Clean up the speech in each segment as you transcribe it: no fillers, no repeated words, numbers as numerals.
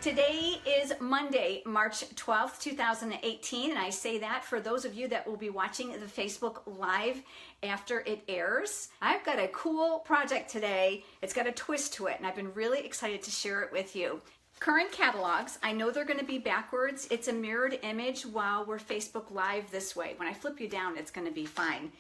Today is Monday, March 12th, 2018, and I say that for those of you that will be watching the Facebook Live after it airs. I've got a cool project today. It's got a twist to it, and I've been really excited to share it with you. Current catalogs, I know they're going to be backwards. It's a mirrored image while we're Facebook Live this way. When I flip you down, it's going to be fine.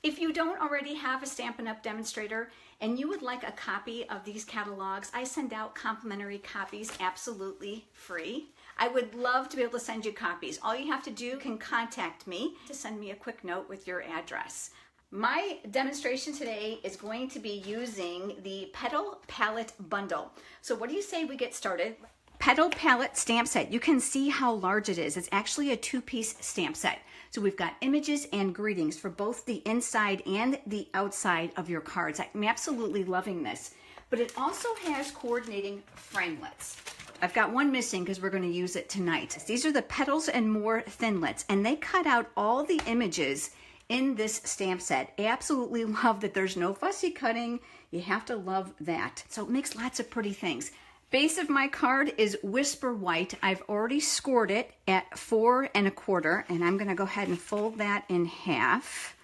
If you don't already have a Stampin' Up! Demonstrator and you would like a copy of these catalogs, I send out complimentary copies absolutely free. I would love to be able to send you copies. All you have to do can contact me to send me a quick note with your address. My demonstration today is going to be using the Petal palette bundle. So what do you say we get started? Petal palette stamp set. You can see how large it is. It's actually a two-piece stamp set. So we've got images and greetings for both the inside and the outside of your cards. I'm absolutely loving this. But it also has coordinating framelits. I've got one missing because we're going to use it tonight. These are the Petals and More thinlits, and they cut out all the images in this stamp set. I absolutely love that there's no fussy cutting. You have to love that. So it makes lots of pretty things. Base of my card is Whisper White. I've already scored it at 4 1/4, and I'm going to go ahead and fold that in half.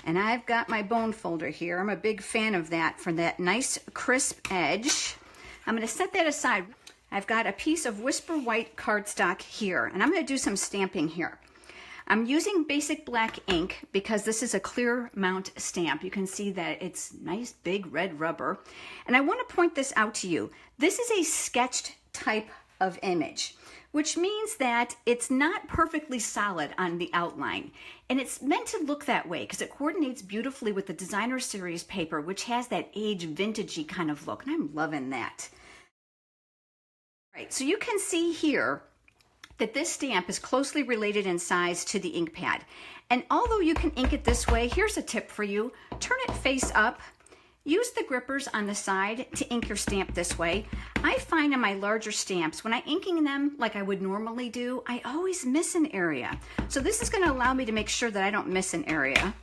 And I've got my bone folder here. I'm a big fan of that for that nice crisp edge. I'm going to set that aside. I've got a piece of Whisper White cardstock here, and I'm going to do some stamping here. I'm using basic black ink because this is a clear mount stamp. You can see that it's nice big red rubber. And I want to point this out to you. This is a sketched type of image, which means that it's not perfectly solid on the outline. And it's meant to look that way because it coordinates beautifully with the Designer Series paper, which has that age vintagey kind of look. And I'm loving that. All right, so you can see here that this stamp is closely related in size to the ink pad. And although you can ink it this way, here's a tip for you. Turn it face up. Use the grippers on the side to ink your stamp this way. I find in my larger stamps, when I'm inking them like I would normally do, I always miss an area. So this is going to allow me to make sure that I don't miss an area.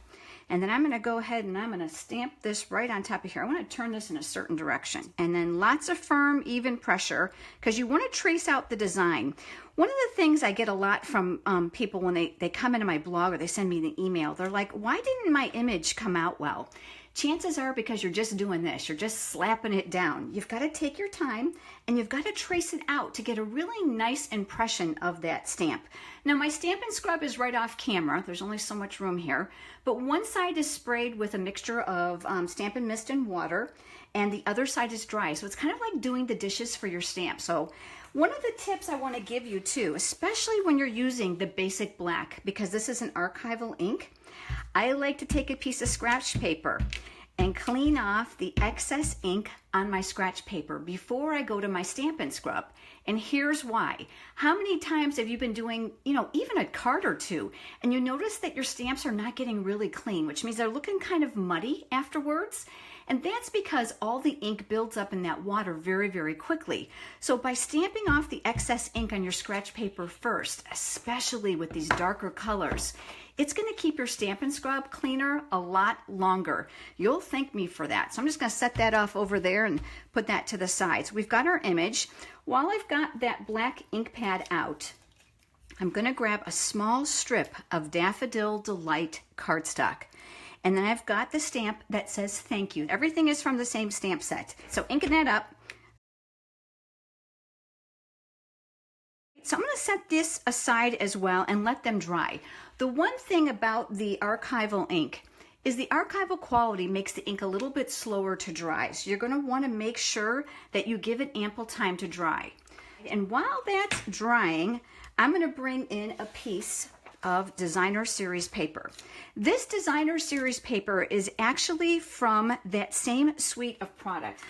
And then I'm going to go ahead and I'm going to stamp this right on top of here. I want to turn this in a certain direction. And then lots of firm, even pressure, because you want to trace out the design. One of the things I get a lot from people when they come into my blog or they send me an email, they're like, why didn't my image come out well? Chances are because you're just doing this. You're just slapping it down. You've got to take your time and you've got to trace it out to get a really nice impression of that stamp. Now my Stampin' Scrub is right off camera. There's only so much room here. But one side is sprayed with a mixture of Stampin' Mist and water, and the other side is dry. So it's kind of like doing the dishes for your stamp. So one of the tips I want to give you too, especially when you're using the basic black, because this is an archival ink, I like to take a piece of scratch paper and clean off the excess ink on my scratch paper before I go to my Stampin' Scrub. And here's why. How many times have you been doing, even a card or two, and you notice that your stamps are not getting really clean, which means they're looking kind of muddy afterwards? And that's because all the ink builds up in that water very, very quickly. So by stamping off the excess ink on your scratch paper first, especially with these darker colors, it's going to keep your Stampin' Scrub cleaner a lot longer. You'll thank me for that. So I'm just going to set that off over there and put that to the side. So we've got our image. While I've got that black ink pad out, I'm going to grab a small strip of Daffodil Delight cardstock. And then I've got the stamp that says thank you. Everything is from the same stamp set. So inking that up. So I'm going to set this aside as well and let them dry. The one thing about the archival ink is the archival quality makes the ink a little bit slower to dry. So you're going to want to make sure that you give it ample time to dry. And while that's drying, I'm going to bring in a piece of Designer Series paper. This Designer Series paper is actually from that same suite of products.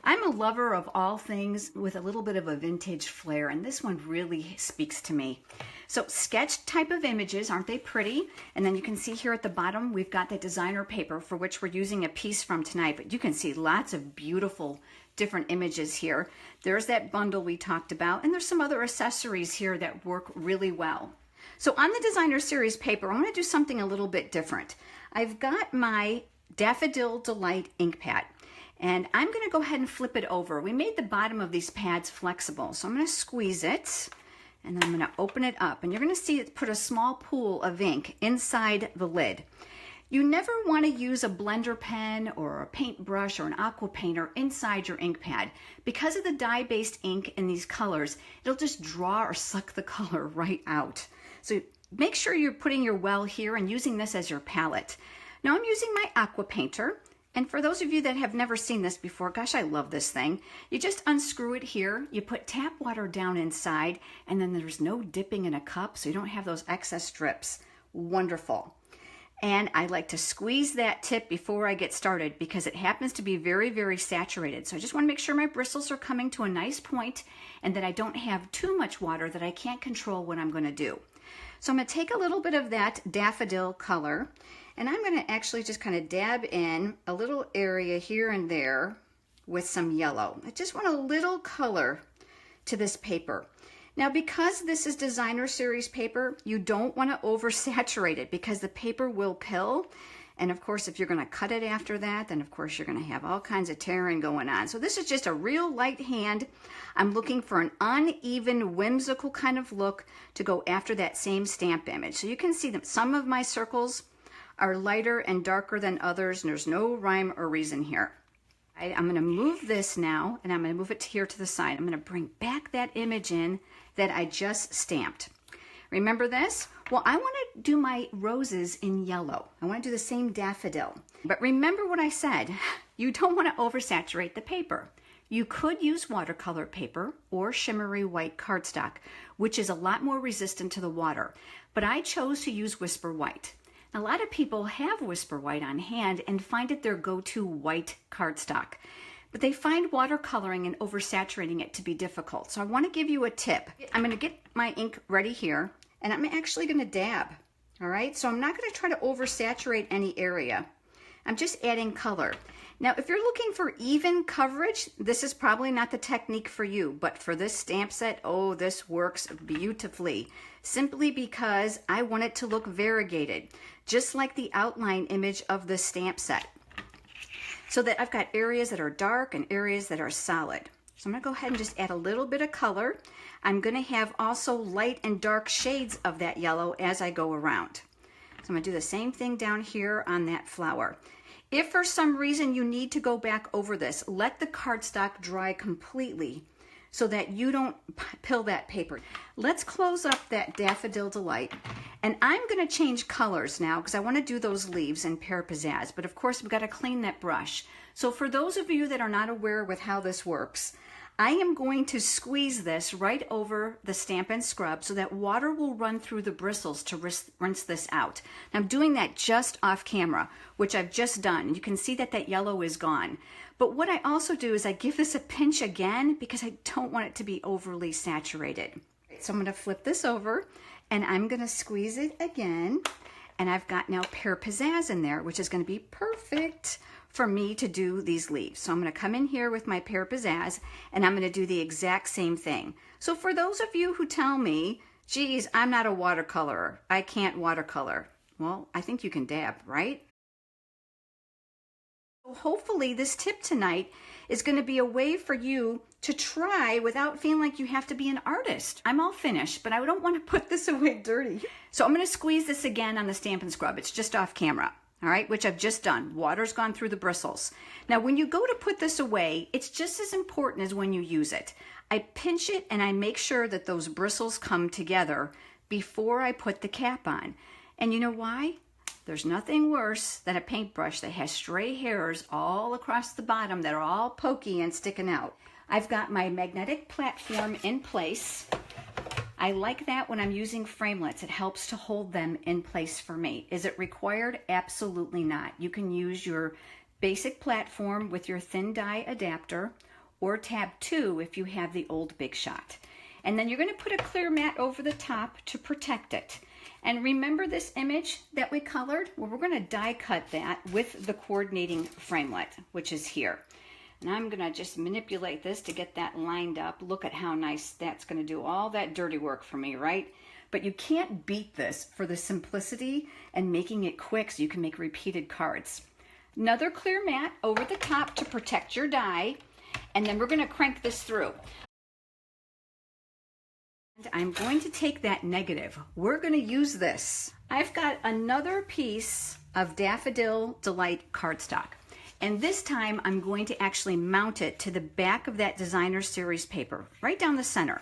I'm a lover of all things with a little bit of a vintage flair, and this one really speaks to me. So sketch type of images, aren't they pretty? And then you can see here at the bottom, we've got that designer paper for which we're using a piece from tonight, but you can see lots of beautiful different images here. There's that bundle we talked about, and there's some other accessories here that work really well. So on the Designer Series paper, I want to do something a little bit different. I've got my Daffodil Delight ink pad. And I'm going to go ahead and flip it over. We made the bottom of these pads flexible, so I'm going to squeeze it, and then I'm going to open it up, and you're going to see it put a small pool of ink inside the lid. You never want to use a blender pen or a paintbrush or an Aqua Painter inside your ink pad. Because of the dye-based ink in these colors, it'll just draw or suck the color right out. So make sure you're putting your well here and using this as your palette. Now I'm using my Aqua Painter, and for those of you that have never seen this before, gosh, I love this thing. You just unscrew it here, you put tap water down inside, and then there's no dipping in a cup, so you don't have those excess drips. Wonderful. And I like to squeeze that tip before I get started because it happens to be very, very saturated. So I just want to make sure my bristles are coming to a nice point and that I don't have too much water that I can't control what I'm going to do. So I'm going to take a little bit of that daffodil color, and I'm going to actually just kind of dab in a little area here and there with some yellow. I just want a little color to this paper. Now, because this is designer series paper, you don't want to oversaturate it because the paper will pill. And of course, if you're going to cut it after that, then of course you're going to have all kinds of tearing going on. So this is just a real light hand. I'm looking for an uneven, whimsical kind of look to go after that same stamp image. So you can see that some of my circles are lighter and darker than others, and there's no rhyme or reason here. I'm going to move this now, and I'm going to move it here to the side. I'm going to bring back that image in that I just stamped. Remember this? Well, I want to do my roses in yellow. I want to do the same daffodil. But remember what I said. You don't want to oversaturate the paper. You could use watercolor paper or shimmery white cardstock, which is a lot more resistant to the water. But I chose to use Whisper White. A lot of people have Whisper White on hand and find it their go-to white cardstock. But they find watercoloring and oversaturating it to be difficult. So I want to give you a tip. I'm going to get my ink ready here, and I'm actually going to dab. All right, so I'm not going to try to oversaturate any area. I'm just adding color. Now, if you're looking for even coverage, this is probably not the technique for you, but for this stamp set, oh, this works beautifully. Simply because I want it to look variegated, just like the outline image of the stamp set. So that I've got areas that are dark and areas that are solid. So I'm going to go ahead and just add a little bit of color. I'm going to have also light and dark shades of that yellow as I go around. So I'm going to do the same thing down here on that flower. If for some reason you need to go back over this, let the cardstock dry completely so that you don't pill that paper. Let's close up that Daffodil Delight. And I'm going to change colors now because I want to do those leaves in Pear Pizzazz. But of course, we've got to clean that brush. So for those of you that are not aware with how this works, I am going to squeeze this right over the Stampin' Scrub so that water will run through the bristles to rinse this out. And I'm doing that just off camera, which I've just done. You can see that that yellow is gone. But what I also do is I give this a pinch again because I don't want it to be overly saturated. So I'm going to flip this over and I'm going to squeeze it again. And I've got now Pear Pizzazz in there, which is going to be perfect for me to do these leaves. So I'm going to come in here with my Pear Pizzazz and I'm going to do the exact same thing. So for those of you who tell me, geez, I'm not a watercolorer, I can't watercolor. Well, I think you can dab, right? Hopefully this tip tonight is going to be a way for you to try without feeling like you have to be an artist. I'm all finished, but I don't want to put this away dirty. So I'm going to squeeze this again on the Stampin' Scrub. It's just off camera, all right, which I've just done. Water's gone through the bristles. Now, when you go to put this away, it's just as important as when you use it. I pinch it and I make sure that those bristles come together before I put the cap on. And you know why? There's nothing worse than a paintbrush that has stray hairs all across the bottom that are all pokey and sticking out. I've got my magnetic platform in place. I like that when I'm using framelits. It helps to hold them in place for me. Is it required? Absolutely not. You can use your basic platform with your thin die adapter or tab 2 if you have the old Big Shot. And then you're going to put a clear mat over the top to protect it. And remember this image that we colored? Well, we're going to die cut that with the coordinating framelit, which is here. And I'm going to just manipulate this to get that lined up. Look at how nice that's going to do all that dirty work for me, right? But you can't beat this for the simplicity and making it quick so you can make repeated cards. Another clear mat over the top to protect your die, and then we're going to crank this through. And I'm going to take that negative. We're going to use this. I've got another piece of Daffodil Delight cardstock. And this time I'm going to actually mount it to the back of that designer series paper, right down the center.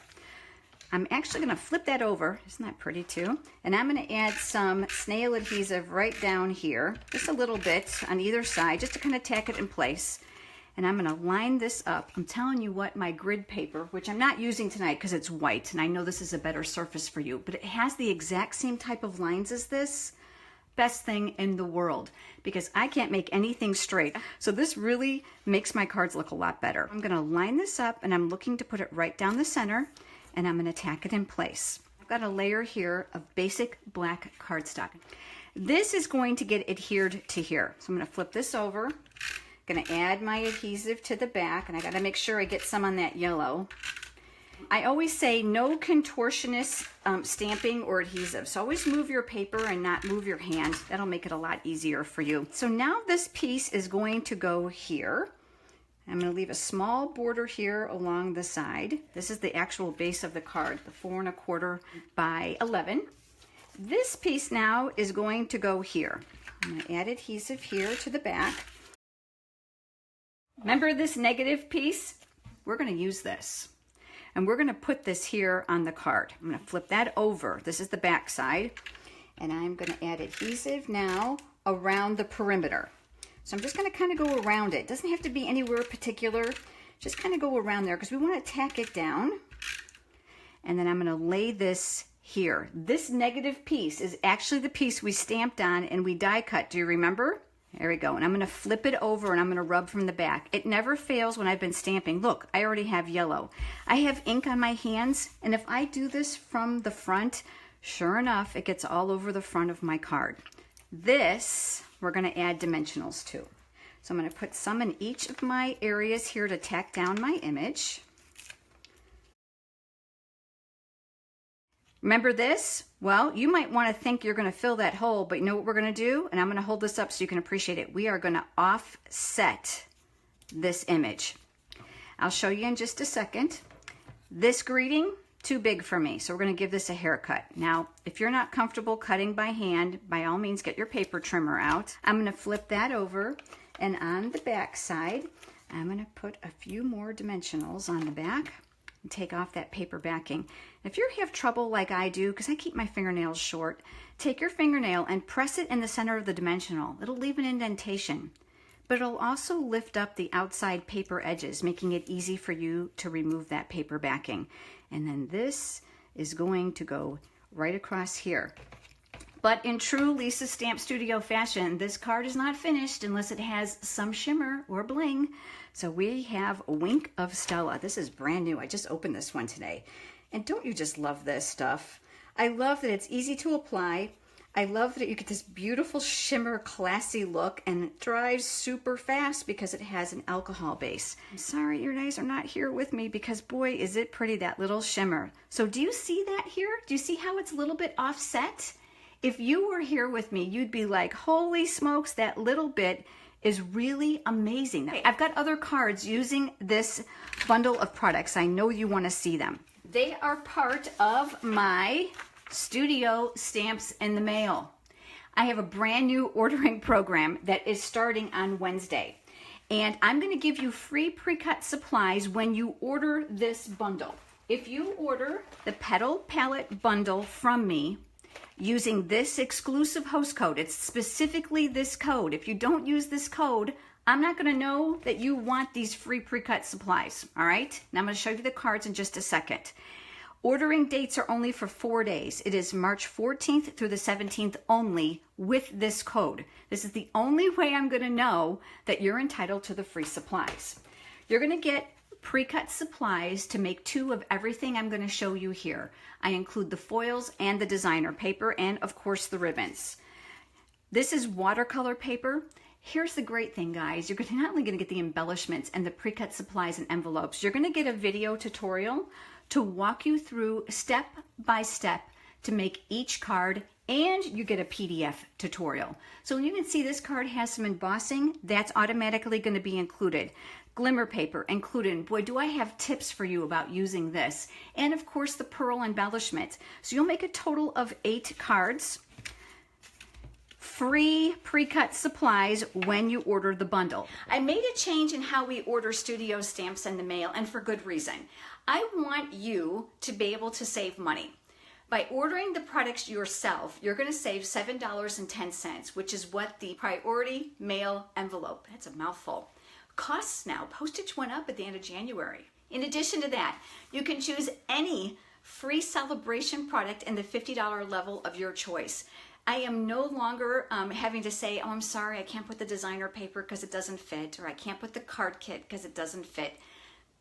I'm actually going to flip that over. Isn't that pretty too? And I'm going to add some snail adhesive right down here, just a little bit on either side, just to kind of tack it in place. And I'm going to line this up. I'm telling you what, my grid paper, which I'm not using tonight because it's white, and I know this is a better surface for you, but it has the exact same type of lines as this. Best thing in the world, because I can't make anything straight. So this really makes my cards look a lot better. I'm going to line this up, and I'm looking to put it right down the center, and I'm going to tack it in place. I've got a layer here of basic black cardstock. This is going to get adhered to here. So I'm going to flip this over. I'm going to add my adhesive to the back, and I got to make sure I get some on that yellow. I always say no contortionist stamping or adhesive. So always move your paper and not move your hand. That'll make it a lot easier for you. So now this piece is going to go here. I'm going to leave a small border here along the side. This is the actual base of the card, the 4 1/4 by 11. This piece now is going to go here. I'm going to add adhesive here to the back. Remember this negative piece? We're going to use this. And we're going to put this here on the card. I'm going to flip that over. This is the back side. And I'm going to add adhesive now around the perimeter. So I'm just going to kind of go around it. It doesn't have to be anywhere particular. Just kind of go around there because we want to tack it down. And then I'm going to lay this here. This negative piece is actually the piece we stamped on and we die cut. Do you remember? There we go. And I'm going to flip it over and I'm going to rub from the back. It never fails when I've been stamping. Look, I already have yellow. I have ink on my hands, and if I do this from the front, sure enough, it gets all over the front of my card. This, we're going to add dimensionals to. So I'm going to put some in each of my areas here to tack down my image. Remember this? Well, you might want to think you're going to fill that hole, but you know what we're going to do? And I'm going to hold this up so you can appreciate it. We are going to offset this image. I'll show you in just a second. This greeting, too big for me, so we're going to give this a haircut. Now, if you're not comfortable cutting by hand, by all means get your paper trimmer out. I'm going to flip that over, and on the back side, I'm going to put a few more dimensionals on the back. And take off that paper backing. If you have trouble like I do, because I keep my fingernails short, take your fingernail and press it in the center of the dimensional. It'll leave an indentation, but it'll also lift up the outside paper edges, making it easy for you to remove that paper backing. And then this is going to go right across here. But in true Lisa Stamp Studio fashion, this card is not finished unless it has some shimmer or bling. So we have a Wink of Stella. This is brand new. I just opened this one today. And don't you just love this stuff? I love that it's easy to apply. I love that you get this beautiful shimmer, classy look, and it dries super fast because it has an alcohol base. I'm sorry your guys are not here with me because boy, is it pretty, that little shimmer. So do you see that here? Do you see how it's a little bit offset? If you were here with me, you'd be like, holy smokes, that little bit is really amazing. I've got other cards using this bundle of products. I know you want to see them. They are part of my Studio Stamps in the Mail. I have a brand new ordering program that is starting on Wednesday. And I'm going to give you free pre-cut supplies when you order this bundle. If you order the Petal Palette Bundle from me, using this exclusive host code, it's specifically this code. If you don't use this code, I'm not going to know that you want these free pre-cut supplies, all right? Now I'm going to show you the cards in just a second. Ordering dates are only for 4 days. It is March 14th through the 17th only with this code. This is the only way I'm going to know that you're entitled to the free supplies. You're going to get pre-cut supplies to make 2 of everything I'm going to show you here. I include the foils and the designer paper and of course the ribbons. This is watercolor paper. Here's the great thing, guys. You're not only going to get the embellishments and the pre-cut supplies and envelopes, you're going to get a video tutorial to walk you through step by step to make each card and you get a PDF tutorial. So you can see this card has some embossing. That's automatically going to be included. Glimmer paper included. Boy, do I have tips for you about using this. And of course the pearl embellishment. So you'll make a total of 8 cards. Free pre-cut supplies when you order the bundle. I made a change in how we order studio stamps in the mail, and for good reason. I want you to be able to save money. By ordering the products yourself, you're going to save $7.10, which is what the priority mail envelope, that's a mouthful, costs now. Postage went up at the end of January. In addition to that, you can choose any free celebration product in the $50 level of your choice. I am no longer having to say, oh, I'm sorry, I can't put the designer paper because it doesn't fit, or I can't put the card kit because it doesn't fit.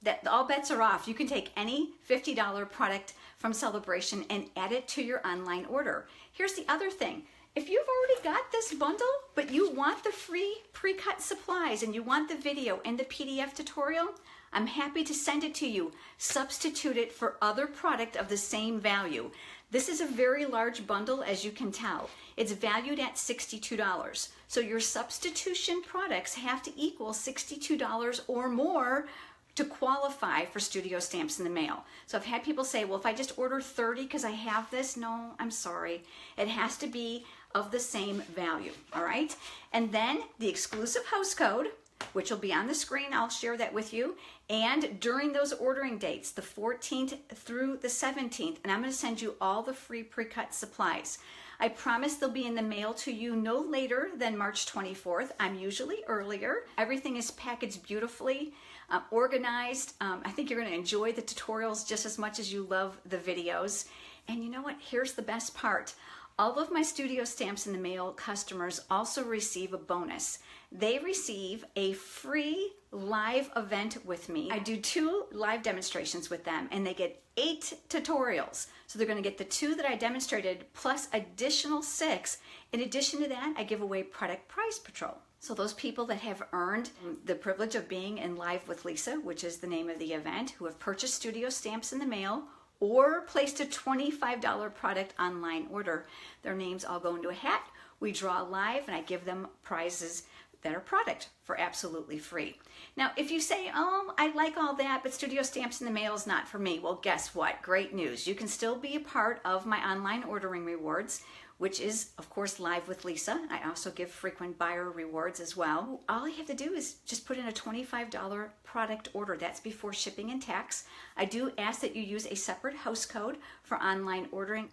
That all bets are off. You can take any $50 product from Celebration and add it to your online order. Here's the other thing. If you've already got this bundle, but you want the free pre-cut supplies and you want the video and the PDF tutorial, I'm happy to send it to you. Substitute it for other product of the same value. This is a very large bundle, as you can tell. It's valued at $62. So your substitution products have to equal $62 or more to qualify for studio stamps in the mail. So I've had people say, well, if I just order 30 because I have this, no, I'm sorry. It has to be of the same value, all right? And then the exclusive host code, which will be on the screen, I'll share that with you. And during those ordering dates, the 14th through the 17th, and I'm going to send you all the free pre-cut supplies. I promise they'll be in the mail to you no later than March 24th. I'm usually earlier. Everything is packaged beautifully, organized. I think you're going to enjoy the tutorials just as much as you love the videos. And you know what? Here's the best part. All of my studio stamps in the mail customers also receive a bonus. They receive a free live event with me. I do 2 live demonstrations with them, and they get 8 tutorials. So they're going to get the 2 that I demonstrated plus additional 6. In addition to that, I give away product prize patrol. So those people that have earned the privilege of being in Live with Lisa, which is the name of the event, who have purchased studio stamps in the mail or placed a $25 product online order, their names all go into a hat. We draw live, and I give them prizes that are product for absolutely free. Now, if you say, oh, I like all that, but studio stamps in the mail is not for me, well, guess what? Great news. You can still be a part of my online ordering rewards, which is, of course, Live with Lisa. I also give frequent buyer rewards as well. All you have to do is just put in a $25 product order. That's before shipping and tax. I do ask that you use a separate host code for online ordering.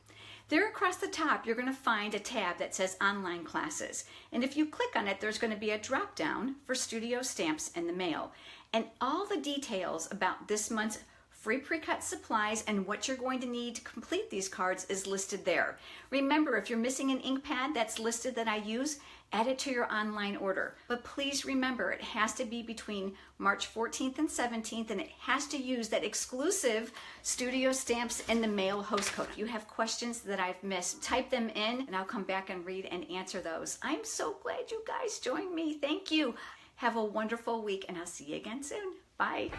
There across the top, you're going to find a tab that says Online Classes. And if you click on it, there's going to be a drop down for studio stamps in the mail. And all the details about this month's free pre-cut supplies and what you're going to need to complete these cards is listed there. Remember, if you're missing an ink pad that's listed that I use, add it to your online order. But please remember, it has to be between March 14th and 17th, and it has to use that exclusive studio stamps in the mail host code. If you have questions that I've missed, type them in and I'll come back and read and answer those. I'm so glad you guys joined me. Thank you. Have a wonderful week, and I'll see you again soon. Bye.